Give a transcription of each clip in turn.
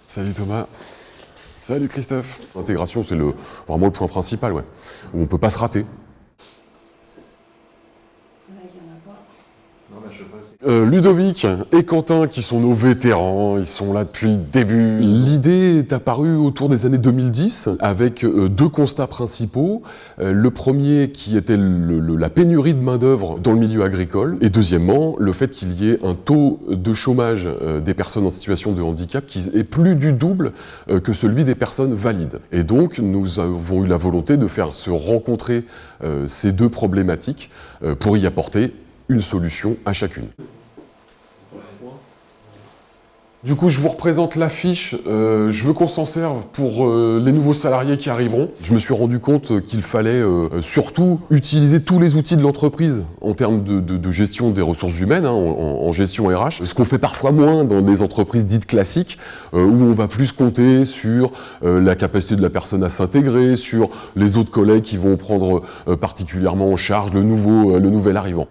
Salut Thomas. Salut Christophe. L'intégration, c'est vraiment le point principal, ouais. Où on peut pas se rater. Ludovic et Quentin, qui sont nos vétérans, ils sont là depuis le début. L'idée est apparue autour des années 2010 avec deux constats principaux. Le premier qui était la pénurie de main-d'œuvre dans le milieu agricole, et deuxièmement, le fait qu'il y ait un taux de chômage des personnes en situation de handicap qui est plus du double que celui des personnes valides. Et donc, nous avons eu la volonté de faire se rencontrer ces deux problématiques pour y apporter une solution à chacune. Du coup, je vous représente l'affiche. Je veux qu'on s'en serve pour les nouveaux salariés qui arriveront. Je me suis rendu compte qu'il fallait surtout utiliser tous les outils de l'entreprise en termes de gestion des ressources humaines, hein, en gestion RH. Ce qu'on fait parfois moins dans des entreprises dites classiques, où on va plus compter sur la capacité de la personne à s'intégrer, sur les autres collègues qui vont prendre particulièrement en charge le nouvel arrivant.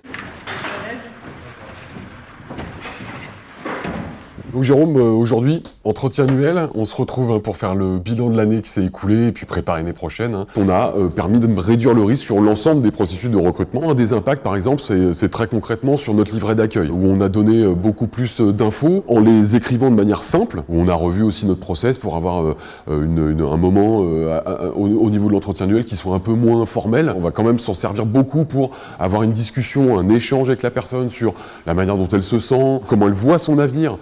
Donc Jérôme, aujourd'hui, entretien annuel, on se retrouve pour faire le bilan de l'année qui s'est écoulée et puis préparer l'année prochaine. On a permis de réduire le risque sur l'ensemble des processus de recrutement. Un des impacts, par exemple, c'est très concrètement sur notre livret d'accueil, où on a donné beaucoup plus d'infos en les écrivant de manière simple, où on a revu aussi notre process pour avoir un moment au niveau de l'entretien annuel qui soit un peu moins formel. On va quand même s'en servir beaucoup pour avoir une discussion, un échange avec la personne sur la manière dont elle se sent, comment elle voit son avenir,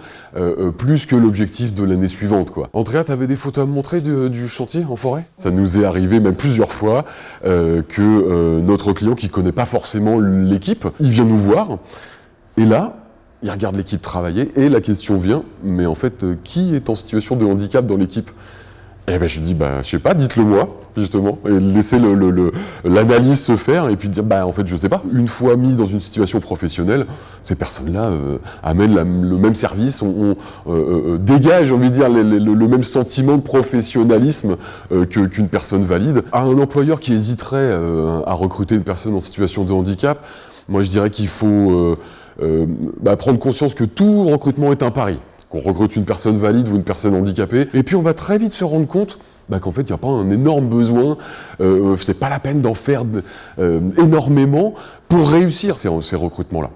plus que l'objectif de l'année suivante, quoi. Andrea, tu avais des photos à me montrer du chantier en forêt? Ça nous est arrivé même plusieurs fois que notre client qui connaît pas forcément l'équipe, il vient nous voir et là, il regarde l'équipe travailler et la question vient, mais en fait, qui est en situation de handicap dans l'équipe? Eh ben je dis, je sais pas, dites-le moi, justement, et laissez l'analyse se faire, et puis dire, en fait, je sais pas. Une fois mis dans une situation professionnelle, ces personnes-là amènent le même service, dégagent, j'ai envie de dire, le même sentiment de professionnalisme qu'une personne valide. À un employeur qui hésiterait à recruter une personne en situation de handicap, moi je dirais qu'il faut prendre conscience que tout recrutement est un pari. Qu'on recrute une personne valide ou une personne handicapée, et puis on va très vite se rendre compte qu'en fait il n'y a pas un énorme besoin, c'est pas la peine d'en faire énormément pour réussir ces recrutements-là.